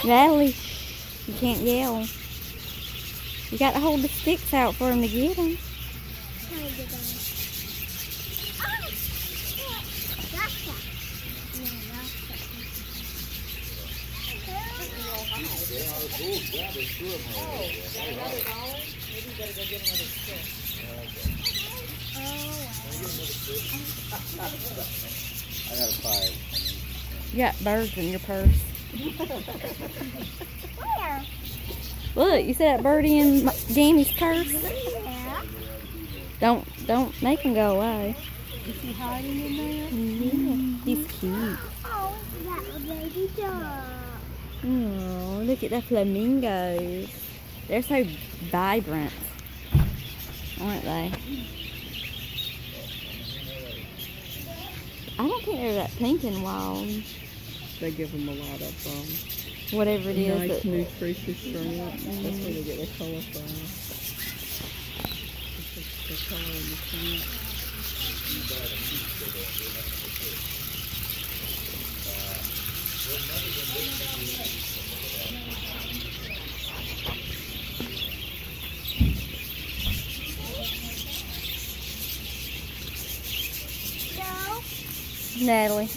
Natalie, you can't yell. You got to hold the sticks out for him to get them. I got a 5. You got birds in your purse. Where? Look, you see that birdie in Gammy's purse? Yeah. Don't make him go away. Is he hiding in there? Yeah, he's cute. Oh, that baby dog. Oh, look at the flamingos. They're so vibrant, aren't they? I don't think they're that pink and wild. They give them a lot of Whatever it is. nice, nutritious shrimp. That's where they get their color from. The color of the shrimp. No. Natalie.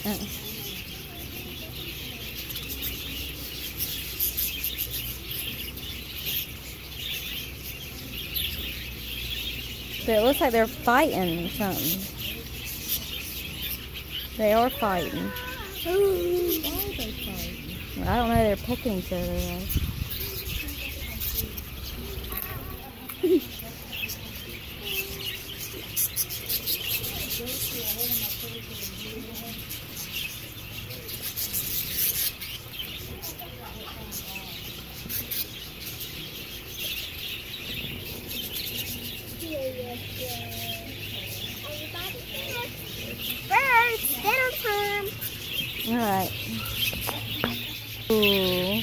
But it looks like they're fighting or something. They are fighting. Why are they fighting? I don't know, they're pecking each other though. Birds, dinner time. Alright. Ooh.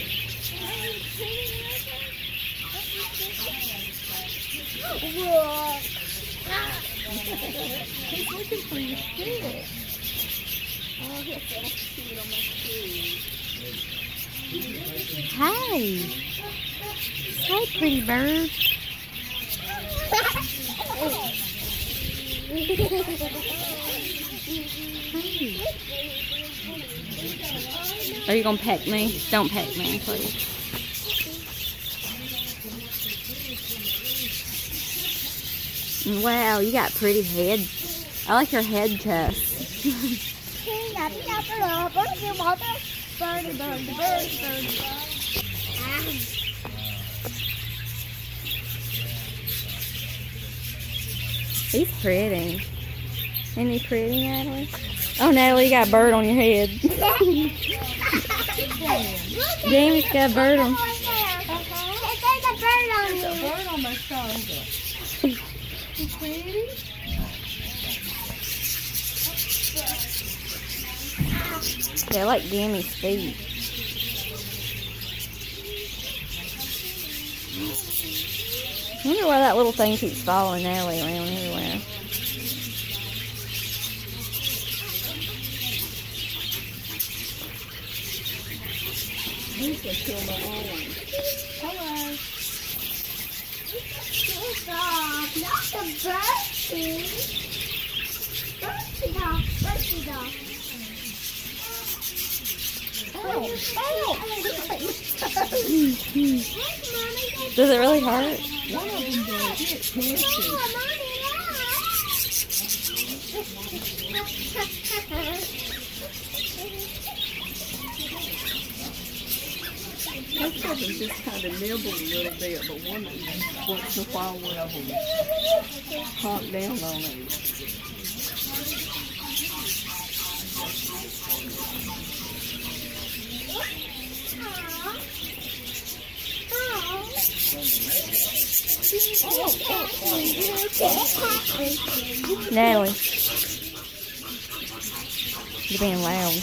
He's looking for your stick. Oh, that's so cute on my shoes. Hi. Hi, pretty bird. Are you gonna peck me? Don't peck me, please. Wow, you got pretty head. I like your head tusk. He's pretty. Isn't he pretty, Natalie? Oh, Natalie, you got a bird on your head. Gammy's got a bird on. There's a bird on you. There's a bird on my shoulder. He's pretty. They like Gammy's feet. I wonder why that little thing keeps following Natalie around everywhere. He's gonna kill my own. Hello. Stop, not the birdie. Birdie dog, birdie dog. Does it really hurt? One of them does. It's tasty. Most of them just kind of nibble a little bit, but one once in a while one of them hop down on it. Natalie, you're being loud.